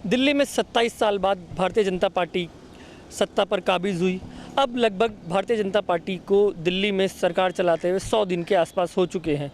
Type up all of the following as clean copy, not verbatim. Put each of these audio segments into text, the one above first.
दिल्ली में 27 साल बाद भारतीय जनता पार्टी सत्ता पर काबिज हुई। अब लगभग भारतीय जनता पार्टी को दिल्ली में सरकार चलाते हुए 100 दिन के आसपास हो चुके हैं।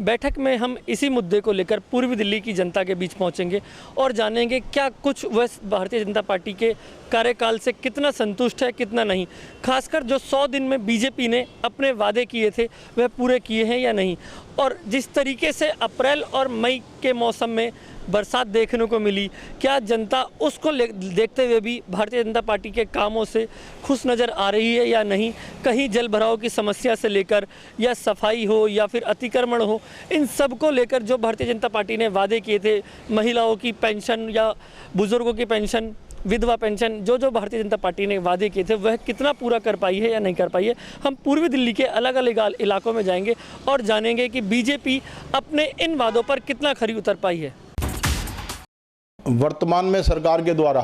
बैठक में हम इसी मुद्दे को लेकर पूर्वी दिल्ली की जनता के बीच पहुंचेंगे और जानेंगे क्या कुछ वह भारतीय जनता पार्टी के कार्यकाल से कितना संतुष्ट है, कितना नहीं। खासकर जो 100 दिन में बीजेपी ने अपने वादे किए थे वह पूरे किए हैं या नहीं। और जिस तरीके से अप्रैल और मई के मौसम में बरसात देखने को मिली, क्या जनता उसको देखते हुए भी भारतीय जनता पार्टी के कामों से खुश नज़र आ रही है या नहीं। कहीं जल भराव की समस्या से लेकर या सफाई हो या फिर अतिक्रमण हो, इन सब को लेकर जो भारतीय जनता पार्टी ने वादे किए थे, महिलाओं की पेंशन या बुजुर्गों की पेंशन, विधवा पेंशन, जो भारतीय जनता पार्टी ने वादे किए थे वह कितना पूरा कर पाई है या नहीं कर पाई है। हम पूर्वी दिल्ली के अलग अलग इलाकों में जाएंगे और जानेंगे कि बीजेपी अपने इन वादों पर कितना खरी उतर पाई है। वर्तमान में सरकार के द्वारा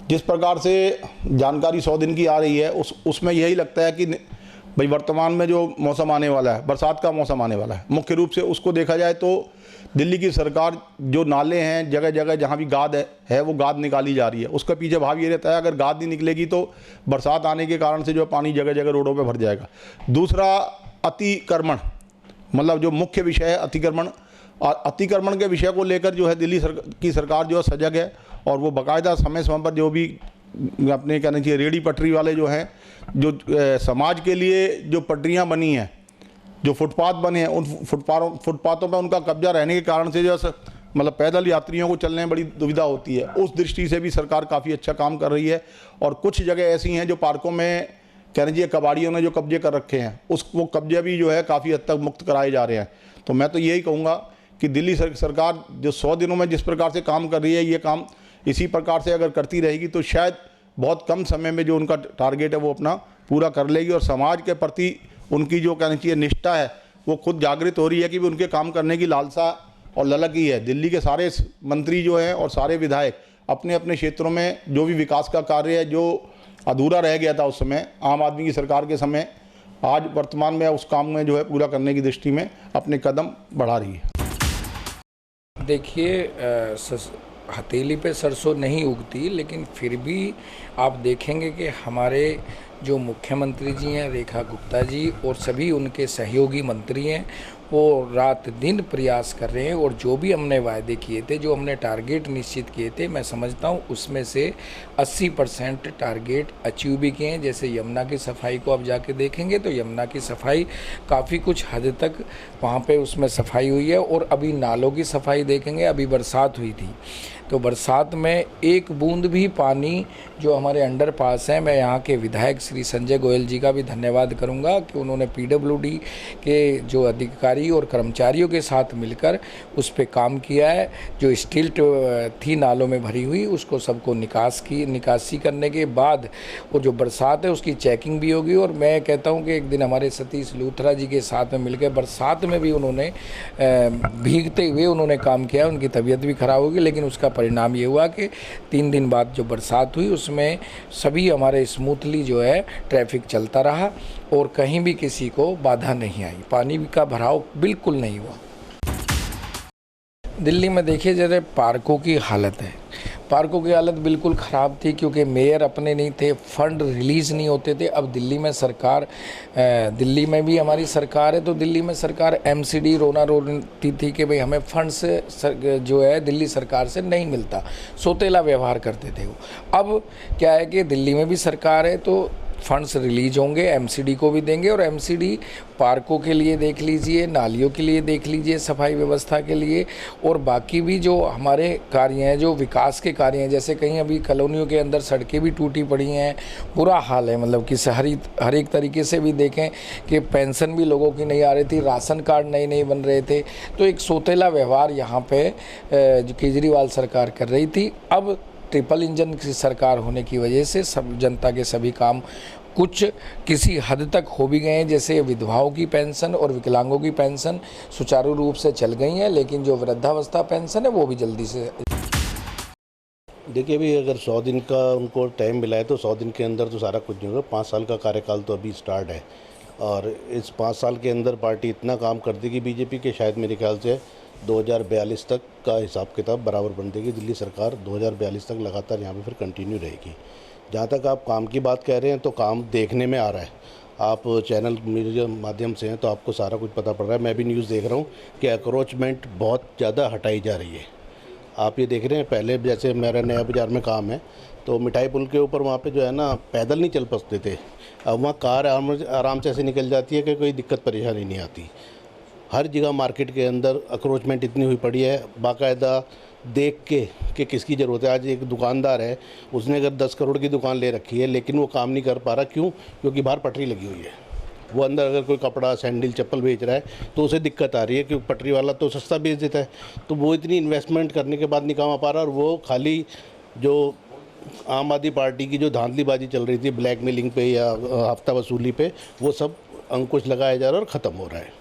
जिस प्रकार से जानकारी 100 दिन की आ रही है उसमें यही लगता है कि भाई वर्तमान में जो मौसम आने वाला है, बरसात का मौसम आने वाला है, मुख्य रूप से उसको देखा जाए तो दिल्ली की सरकार जो नाले हैं, जगह जगह जहाँ भी गाद है वो गाद निकाली जा रही है। उसका पीछे भाव ये रहता है अगर गाद नहीं निकलेगी तो बरसात आने के कारण से जो पानी जगह जगह रोडों पर भर जाएगा। दूसरा अतिक्रमण, मतलब जो मुख्य विषय है अतिक्रमण, और अतिक्रमण के विषय को लेकर जो है दिल्ली की सरकार जो है सजग है और वो बाकायदा समय समय पर जो भी अपने कहना चाहिए रेडी पटरी वाले जो हैं, जो समाज के लिए जो पटरियां बनी हैं, जो फुटपाथ बने हैं, उन फुटपाथों पर उनका कब्जा रहने के कारण से जो मतलब पैदल यात्रियों को चलने में बड़ी दुविधा होती है। उस दृष्टि से भी सरकार काफ़ी अच्छा काम कर रही है। और कुछ जगह ऐसी हैं जो पार्कों में कह लीजिए कबाड़ियों ने जो कब्जे कर रखे हैं वो कब्जे भी जो है काफ़ी हद तक मुक्त कराए जा रहे हैं। तो मैं तो यही कहूँगा कि दिल्ली सरकार जो 100 दिनों में जिस प्रकार से काम कर रही है, ये काम इसी प्रकार से अगर करती रहेगी तो शायद बहुत कम समय में जो उनका टारगेट है वो अपना पूरा कर लेगी। और समाज के प्रति उनकी जो कहना चाहिए निष्ठा है वो खुद जागृत हो रही है कि उनके काम करने की लालसा और ललक ही है। दिल्ली के सारे मंत्री जो हैं और सारे विधायक अपने अपने क्षेत्रों में जो भी विकास का कार्य है जो अधूरा रह गया था उस समय आम आदमी की सरकार के समय, आज वर्तमान में उस काम में जो है पूरा करने की दृष्टि में अपने कदम बढ़ा रही है। देखिए, हथेली पे सरसों नहीं उगती, लेकिन फिर भी आप देखेंगे कि हमारे जो मुख्यमंत्री जी हैं रेखा गुप्ता जी और सभी उनके सहयोगी मंत्री हैं वो रात दिन प्रयास कर रहे हैं और जो भी हमने वायदे किए थे, जो हमने टारगेट निश्चित किए थे, मैं समझता हूँ उसमें से 80% टारगेट अचीव भी किए हैं। जैसे यमुना की सफाई को आप जाके देखेंगे तो यमुना की सफाई काफ़ी कुछ हद तक वहाँ पे उसमें सफाई हुई है। और अभी नालों की सफाई देखेंगे, अभी बरसात हुई थी तो बरसात में एक बूंद भी पानी जो हमारे अंडरपास हैं, मैं यहाँ के विधायक श्री संजय गोयल जी का भी धन्यवाद करूँगा कि उन्होंने पीडब्ल्यूडी के जो अधिकारी और कर्मचारियों के साथ मिलकर उस पर काम किया है। जो स्टील थी नालों में भरी हुई उसको सबको निकासी करने के बाद वो जो बरसात है उसकी चेकिंग भी होगी। और मैं कहता हूँ कि एक दिन हमारे सतीश लूथरा जी के साथ में मिलकर बरसात में भी उन्होंने भीगते हुए उन्होंने काम किया। उनकी तबीयत भी खराब होगी, लेकिन उसका परिणाम ये हुआ कि 3 दिन बाद जो बरसात हुई उसमें सभी हमारे स्मूथली जो है ट्रैफिक चलता रहा और कहीं भी किसी को बाधा नहीं आई, पानी का भराव बिल्कुल नहीं हुआ। दिल्ली में देखिए जैसे पार्कों की हालत है, पार्कों की हालत बिल्कुल ख़राब थी क्योंकि मेयर अपने नहीं थे, फंड रिलीज़ नहीं होते थे। अब दिल्ली में सरकार, दिल्ली में भी हमारी सरकार है तो दिल्ली में सरकार एमसीडी रोती थी कि भाई हमें फंड से जो है दिल्ली सरकार से नहीं मिलता, सोतेला व्यवहार करते थे वो। अब क्या है कि दिल्ली में भी सरकार है तो फंड्स रिलीज होंगे, एमसीडी को भी देंगे और एमसीडी पार्कों के लिए देख लीजिए, नालियों के लिए देख लीजिए, सफाई व्यवस्था के लिए और बाकी भी जो हमारे कार्य हैं, जो विकास के कार्य हैं, जैसे कहीं अभी कॉलोनियों के अंदर सड़कें भी टूटी पड़ी हैं, बुरा हाल है। मतलब कि हर एक तरीके से भी देखें कि पेंशन भी लोगों की नहीं आ रही थी, राशन कार्ड नए बन रहे थे, तो एक सोतेला व्यवहार यहाँ पे जो केजरीवाल सरकार कर रही थी। अब ट्रिपल इंजन की सरकार होने की वजह से सब जनता के सभी काम कुछ किसी हद तक हो भी गए हैं। जैसे विधवाओं की पेंशन और विकलांगों की पेंशन सुचारू रूप से चल गई हैं, लेकिन जो वृद्धावस्था पेंशन है वो भी जल्दी से। देखिए अभी अगर 100 दिन का उनको टाइम मिला है तो 100 दिन के अंदर तो सारा कुछ नहीं होगा। 5 साल का कार्यकाल तो अभी स्टार्ट है और इस 5 साल के अंदर पार्टी इतना काम कर देगी बीजेपी के शायद मेरे ख्याल से 2042 तक का हिसाब किताब बराबर बन देगी। दिल्ली सरकार 2042 तक लगातार यहाँ पे फिर कंटिन्यू रहेगी। जहाँ तक आप काम की बात कह रहे हैं तो काम देखने में आ रहा है। आप चैनल मीडिया माध्यम से हैं तो आपको सारा कुछ पता पड़ रहा है। मैं भी न्यूज़ देख रहा हूँ कि अक्रोचमेंट बहुत ज़्यादा हटाई जा रही है। आप ये देख रहे हैं, पहले जैसे मेरा नया बाज़ार में काम है तो मिठाई पुल के ऊपर वहाँ पे जो है ना पैदल नहीं चल सकते थे। अब वहाँ कार आराम से ऐसे निकल जाती है कि कोई दिक्कत परेशानी नहीं आती। हर जगह मार्केट के अंदर अक्रोचमेंट इतनी हुई पड़ी है, बाकायदा देख के कि किसकी ज़रूरत है। आज एक दुकानदार है, उसने अगर 10 करोड़ की दुकान ले रखी है लेकिन वो काम नहीं कर पा रहा। क्यों? क्योंकि बाहर पटरी लगी हुई है। वो अंदर अगर कोई कपड़ा, सैंडल, चप्पल बेच रहा है तो उसे दिक्कत आ रही है क्योंकि पटरी वाला तो सस्ता बेच देता है। तो वो इतनी इन्वेस्टमेंट करने के बाद नहीं कमा पा रहा, और वो खाली जो आम आदमी पार्टी की जो धांधलीबाजी चल रही थी ब्लैकमेलिंग पे या हफ्ता वसूली पे, वो सब अंकुश लगाया जा रहा है और ख़त्म हो रहा है।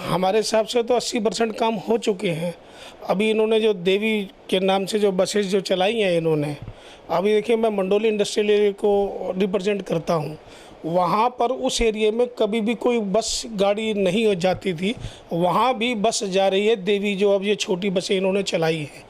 हमारे हिसाब से तो 80% काम हो चुके हैं। अभी इन्होंने जो देवी के नाम से जो बसेस जो चलाई हैं इन्होंने, अभी देखिए मैं मंडोली इंडस्ट्रियल एरिया को रिप्रेजेंट करता हूँ। वहाँ पर उस एरिया में कभी भी कोई बस गाड़ी नहीं हो जाती थी, वहाँ भी बस जा रही है देवी। जो अब ये छोटी बसें इन्होंने चलाई हैं,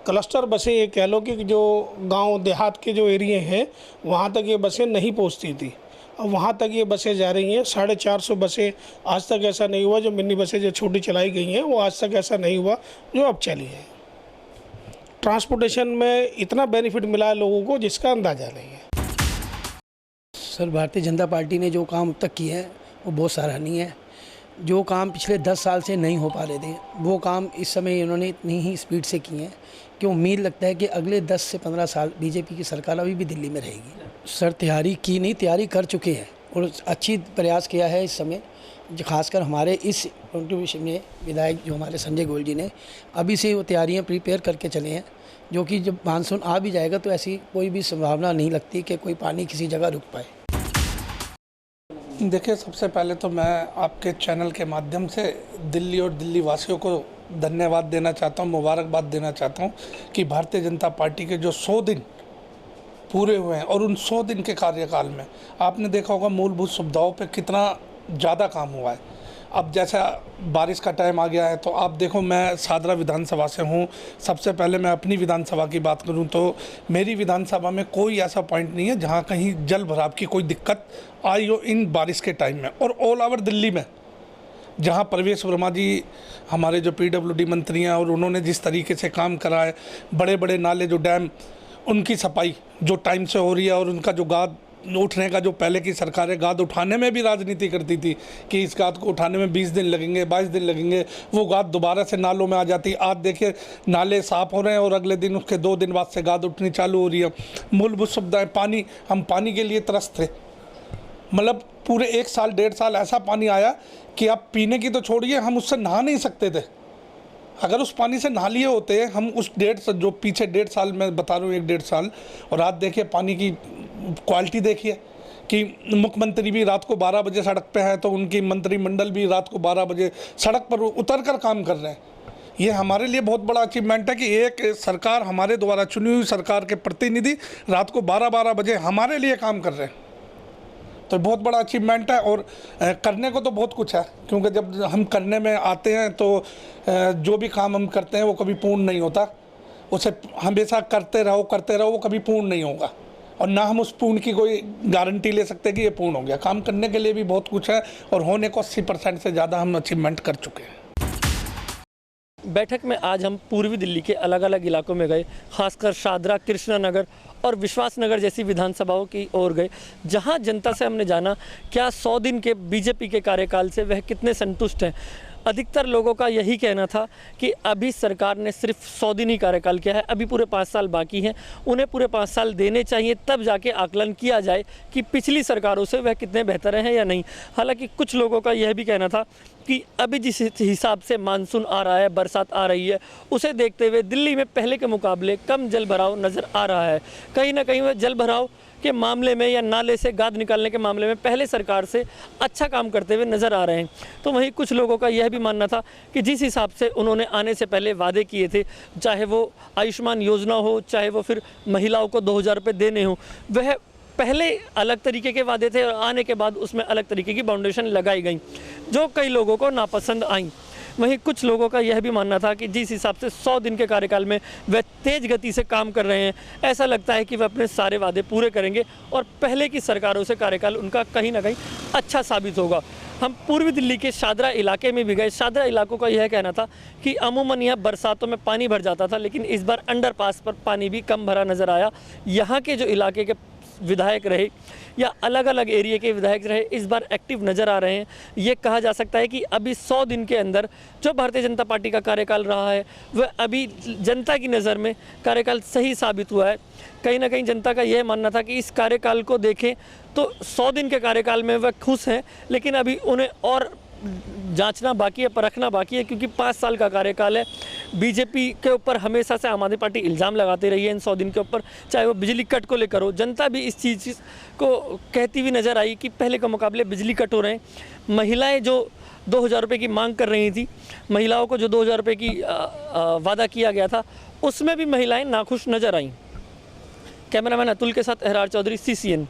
क्लस्टर बसें, ये कह लो कि जो गांव देहात के जो एरिए हैं वहाँ तक ये बसें नहीं पहुँचती थी, अब वहाँ तक ये बसें जा रही हैं। 450 बसें आज तक ऐसा नहीं हुआ, जो मिनी बसें जो छोटी चलाई गई हैं वो आज तक ऐसा नहीं हुआ जो अब चली है। ट्रांसपोर्टेशन में इतना बेनिफिट मिला है लोगों को जिसका अंदाज़ा नहीं है। सर, भारतीय जनता पार्टी ने जो काम अब तक किए हैं वो बहुत सराहनीय है। जो काम पिछले 10 साल से नहीं हो पा रहे थे वो काम इस समय इन्होंने इतनी ही स्पीड से किए हैं कि उम्मीद लगता है कि अगले 10 से 15 साल बीजेपी की सरकार अभी भी दिल्ली में रहेगी। सर, तैयारी की नहीं, तैयारी कर चुके हैं और अच्छी प्रयास किया है इस समय। खासकर हमारे इस कंट्रीब्यूशन में विधायक जो हमारे संजय गोयल जी ने अभी से वो तैयारियां प्रिपेयर करके चले हैं, जो कि जब मानसून आ भी जाएगा तो ऐसी कोई भी संभावना नहीं लगती कि कोई पानी किसी जगह रुक पाए। देखिए, सबसे पहले तो मैं आपके चैनल के माध्यम से दिल्ली और दिल्ली वासियों को धन्यवाद देना चाहता हूँ, मुबारकबाद देना चाहता हूँ कि भारतीय जनता पार्टी के जो 100 दिन पूरे हुए हैं और उन 100 दिन के कार्यकाल में आपने देखा होगा मूलभूत सुविधाओं पे कितना ज़्यादा काम हुआ है। अब जैसा बारिश का टाइम आ गया है तो आप देखो, मैं सादरा विधानसभा से हूँ। सबसे पहले मैं अपनी विधानसभा की बात करूँ तो मेरी विधानसभा में कोई ऐसा पॉइंट नहीं है जहाँ कहीं जल भराव की कोई दिक्कत आई हो इन बारिश के टाइम में। और ऑल ओवर दिल्ली में जहाँ प्रवेश वर्मा जी हमारे जो PWD मंत्री हैं और उन्होंने जिस तरीके से काम करा है, बड़े बड़े नाले जो डैम, उनकी सफाई जो टाइम से हो रही है, और उनका जो गाद उठने का, जो पहले की सरकारें गाद उठाने में भी राजनीति करती थी कि इस गाद को उठाने में 20 दिन लगेंगे, 22 दिन लगेंगे, वो गाद दोबारा से नालों में आ जाती। आज देखिए नाले साफ़ हो रहे हैं और अगले दिन उसके 2 दिन बाद से गाद उठनी चालू हो रही है। मूलभूत सुविधाएं, पानी, हम पानी के लिए त्रस्त थे। मतलब पूरे 1 साल 1.5 साल ऐसा पानी आया कि आप पीने की तो छोड़िए, हम उससे नहा नहीं सकते थे। अगर उस पानी से नहा लिए होते हम उस जो पीछे 1.5 साल मैं बता रहा हूँ, 1-1.5 साल, और आज देखिए पानी की क्वालिटी देखिए कि मुख्यमंत्री भी रात को 12 बजे सड़क पे हैं तो उनकी मंत्रिमंडल भी रात को 12 बजे सड़क पर उतर कर काम कर रहे हैं। ये हमारे लिए बहुत बड़ा अचीवमेंट है कि एक सरकार, हमारे द्वारा चुनी हुई सरकार के प्रतिनिधि रात को 12-12 बजे हमारे लिए काम कर रहे हैं। तो बहुत बड़ा अचीवमेंट है। और करने को तो बहुत कुछ है, क्योंकि जब हम करने में आते हैं तो जो भी काम हम करते हैं वो कभी पूर्ण नहीं होता। उसे हमेशा करते रहो, वो कभी पूर्ण नहीं होगा, और ना हम उस पूर्ण की कोई गारंटी ले सकते कि ये पूर्ण हो गया। काम करने के लिए भी बहुत कुछ है और होने को 80% से ज़्यादा हम अचीवमेंट कर चुके हैं। बैठक में आज हम पूर्वी दिल्ली के अलग अलग इलाकों में गए, खासकर शादरा, कृष्णा नगर और विश्वास नगर जैसी विधानसभाओं की ओर गए, जहां जनता से हमने जाना क्या 100 दिन के बीजेपी के कार्यकाल से वह कितने संतुष्ट हैं। अधिकतर लोगों का यही कहना था कि अभी सरकार ने सिर्फ 100 दिन ही कार्यकाल किया है, अभी पूरे 5 साल बाकी हैं, उन्हें पूरे 5 साल देने चाहिए, तब जाके आकलन किया जाए कि पिछली सरकारों से वह कितने बेहतर हैं या नहीं। हालांकि कुछ लोगों का यह भी कहना था कि अभी जिस हिसाब से मानसून आ रहा है, बरसात आ रही है, उसे देखते हुए दिल्ली में पहले के मुकाबले कम जल भराव नज़र आ रहा है। कहीं ना कहीं वह जल भराव के मामले में या नाले से गाद निकालने के मामले में पहले सरकार से अच्छा काम करते हुए नज़र आ रहे हैं। तो वहीं कुछ लोगों का यह भी मानना था कि जिस हिसाब से उन्होंने आने से पहले वादे किए थे, चाहे वो आयुष्मान योजना हो, चाहे वो फिर महिलाओं को 2000 रुपये देने हो, वह पहले अलग तरीके के वादे थे और आने के बाद उसमें अलग तरीके की बाउंडेशन लगाई गई, जो कई लोगों को नापसंद आई। वहीं कुछ लोगों का यह भी मानना था कि जिस हिसाब से 100 दिन के कार्यकाल में वह तेज गति से काम कर रहे हैं, ऐसा लगता है कि वह अपने सारे वादे पूरे करेंगे और पहले की सरकारों से कार्यकाल उनका कहीं ना कहीं अच्छा साबित होगा। हम पूर्वी दिल्ली के शादरा इलाके में भी गए। शादरा इलाकों का यह कहना था कि अमूमन यह बरसातों में पानी भर जाता था, लेकिन इस बार अंडरपास पर पानी भी कम भरा नज़र आया। यहाँ के जो इलाके के विधायक रहे या अलग अलग एरिया के विधायक रहे, इस बार एक्टिव नज़र आ रहे हैं। ये कहा जा सकता है कि अभी 100 दिन के अंदर जो भारतीय जनता पार्टी का कार्यकाल रहा है वह अभी जनता की नज़र में कार्यकाल सही साबित हुआ है। कहीं ना कहीं जनता का यह मानना था कि इस कार्यकाल को देखें तो 100 दिन के कार्यकाल में वह खुश हैं, लेकिन अभी उन्हें और जांचना बाकी है, परखना बाकी है, क्योंकि 5 साल का कार्यकाल है। बीजेपी के ऊपर हमेशा से आम आदमी पार्टी इल्ज़ाम लगाती रही है इन 100 दिन के ऊपर, चाहे वो बिजली कट को लेकर हो। जनता भी इस चीज़ को कहती हुई नज़र आई कि पहले के मुकाबले बिजली कट हो रहे हैं। महिलाएं जो 2000 रुपये की मांग कर रही थी, महिलाओं को जो 2000 रुपये की वादा किया गया था, उसमें भी महिलाएँ नाखुश नज़र आईं। कैमरामैन अतुल के साथ अहरार चौधरी, CCN।